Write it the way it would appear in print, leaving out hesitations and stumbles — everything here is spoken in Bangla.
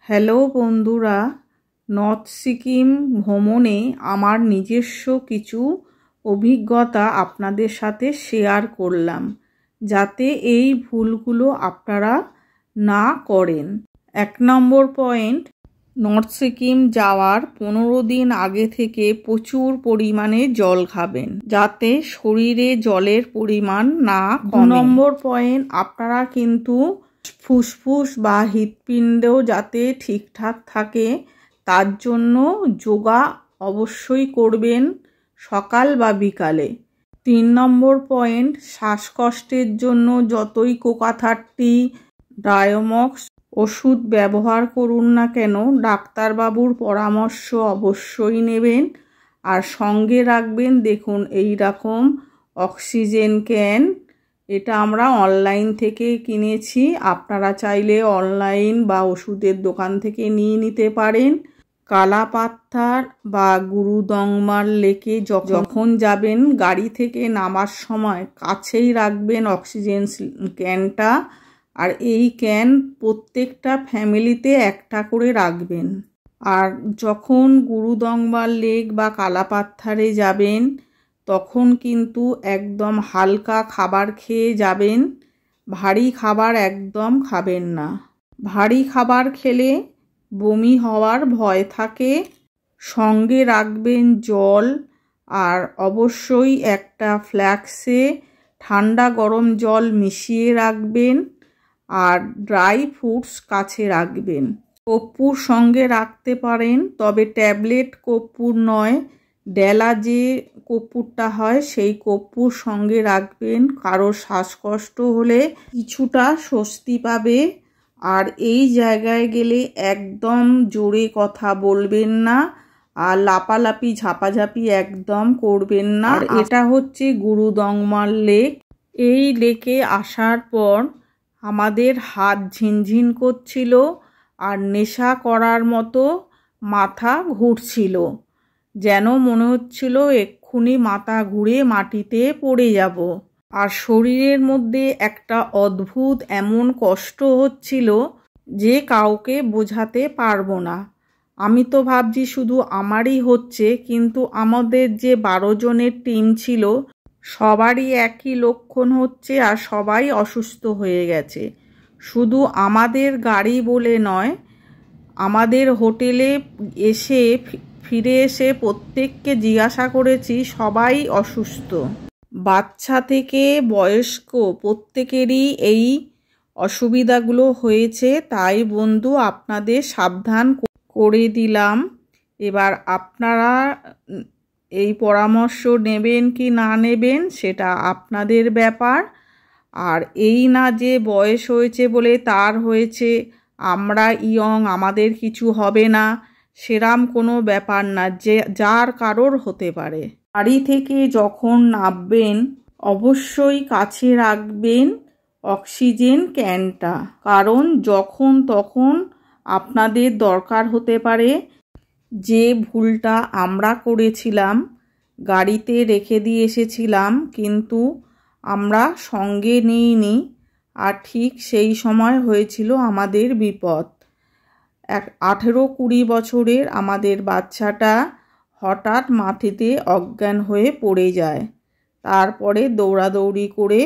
হ্যালো বন্ধুরা, নর্থ সিকিম ভ্রমণে আমার নিজস্ব কিছু অভিজ্ঞতা আপনাদের সাথে শেয়ার করলাম, যাতে এই ভুলগুলো আপনারা না করেন। 1 নম্বর পয়েন্ট, নর্থ সিকিম যাওয়ার 15 দিন আগে থেকে প্রচুর পরিমাণে জল খাবেন, যাতে শরীরে জলের পরিমাণ না কমে। 2 নম্বর পয়েন্ট, আপনারা কিন্তু ফুসফুস বা হৃৎপিণ্ডও যাতে ঠিকঠাক থাকে তার জন্য যোগা অবশ্যই করবেন সকাল বা বিকালে। 3 নম্বর পয়েন্ট, শ্বাসকষ্টের জন্য যতই কোকা-30, ডায়োমক্স ওষুধ ব্যবহার করুন না কেন, ডাক্তারবাবুর পরামর্শ অবশ্যই নেবেন। আর সঙ্গে রাখবেন, দেখুন এই রকম অক্সিজেন ক্যান, এটা আমরা অনলাইন থেকে কিনেছি, আপনারা চাইলে অনলাইন বা ওষুধের দোকান থেকে নিয়ে নিতে পারেন। কালাপাত্থার বা গুরুদংমার লেকে যখন যাবেন, গাড়ি থেকে নামার সময় কাছেই রাখবেন অক্সিজেন ক্যানটা। আর এই ক্যান প্রত্যেকটা ফ্যামিলিতে একটা করে রাখবেন। আর যখন গুরুদংমার লেক বা কালাপাত্থারে যাবেন তখন কিন্তু একদম হালকা খাবার খেয়ে যাবেন, ভারী খাবার একদম খাবেন না। ভারী খাবার খেলে বমি হওয়ার ভয় থাকে। সঙ্গে রাখবেন জল, আর অবশ্যই একটা ফ্ল্যাক্সে ঠান্ডা গরম জল মিশিয়ে রাখবেন, আর ড্রাই ফ্রুটস কাছে রাখবেন। কর্পূর সঙ্গে রাখতে পারেন, তবে ট্যাবলেট কর্পূর নয়, ডেলা যে কর্পূরটা হয় সেই কর্পূর সঙ্গে রাখবেন। কারো শ্বাসকষ্ট হলে কিছুটা স্বস্তি পাবে। আর এই জায়গায় গেলে একদম জোরে কথা বলবেন না, আর লাপালাপি ঝাপাঝাপি একদম করবেন না। আর এটা হচ্ছে গুরুদংমার লেক। এই লেকে আসার পর আমাদের হাত ঝিনঝিন করছিল, আর নেশা করার মতো মাথা ঘুরছিল, যেন মনে হচ্ছিল এক্ষুনি মাথা ঘুরে মাটিতে পড়ে যাব। আর শরীরের মধ্যে একটা অদ্ভুত এমন কষ্ট হচ্ছিল যে কাউকে বোঝাতে পারবো না। আমি তো ভাবছি শুধু আমারই হচ্ছে, কিন্তু আমাদের যে 12 জনের টিম ছিল সবারই একই লক্ষণ হচ্ছে, আর সবাই অসুস্থ হয়ে গেছে। শুধু আমাদের গাড়ি বলে নয়, আমাদের হোটেলে ফিরে এসে প্রত্যেককে জিজ্ঞাসা করেছি, সবাই অসুস্থ। বাচ্চা থেকে বয়স্ক প্রত্যেকেরই এই অসুবিধাগুলো হয়েছে। তাই বন্ধু, আপনাদের সাবধান করে দিলাম। এবার আপনারা এই পরামর্শ নেবেন কি না নেবেন সেটা আপনাদের ব্যাপার। আর এই না যে বয়স হয়েছে বলে তার হয়েছে, আমরা ইয়ং, আমাদের কিছু হবে না, সেরাম কোনো ব্যাপার না, যে যার কারোর হতে পারে। গাড়ি থেকে যখন নামবেন অবশ্যই কাছে রাখবেন অক্সিজেন ক্যানটা, কারণ যখন তখন আপনাদের দরকার হতে পারে। যে ভুলটা আমরা করেছিলাম, গাড়িতে রেখে দিয়ে এসেছিলাম কিন্তু আমরা সঙ্গে নিইনি, আর ঠিক সেই সময় হয়েছিল আমাদের বিপদ। 18-20 বছরের আমাদের বাচ্চাটা হঠাৎ মাটিতে অজ্ঞান হয়ে পড়ে যায়। তারপরে দৌড়াদৌড়ি করে